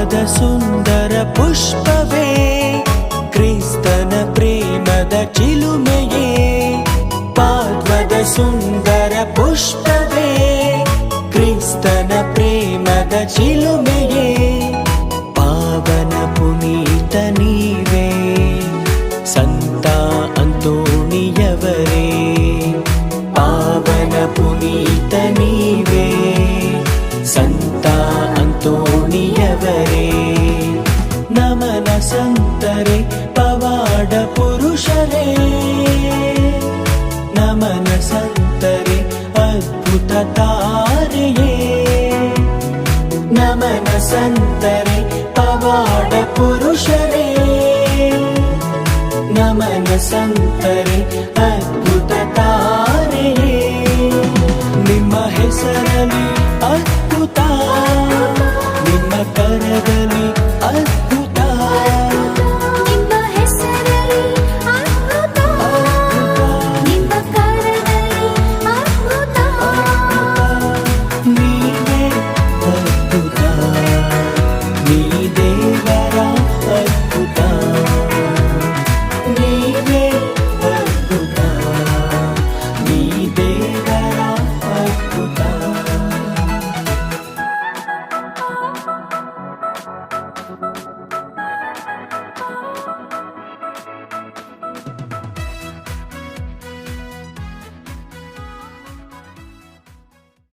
ಪಾವದ ಸುಂದರ ಪುಷ್ಪವೇ ಕ್ರಿಸ್ತನ ಪ್ರೇಮದ ಚಿಲುಮೆಯೇ ಪಾವದ ಸುಂದರ ಪುಷ್ಪವೇ ಕ್ರಿಸ್ತನ ಪ್ರೇಮದ ಚಿಲುಮೆಯೇ ಪಾವನ ಪುನೀತ ನೀವೇ ಸಂತ ಅಂತೋಣಿಯವರೇ ಪಾವನ ಪುನೀತ ನೀವೇ ಸಂತ ಅಂತೋಣಿಯವರೇ ನಮನ ಸಂತರೇ ಪವಾಡ ಪುರುಷರೇ ನಮನ ಸಂತರೇ ಅದ್ಭುತ ತಾರೆಯೇ ನಮನ ಸಂತರೇ ಪವಾಡ ಪುರುಷರೇ ನಮನ ಸಂತರೇ ಅದ್ಭುತ ತಾರೆಯೇ ನಿಮ್ಮ ಹೆಸರಲ್ಲಿ ಅದ್ಭುತ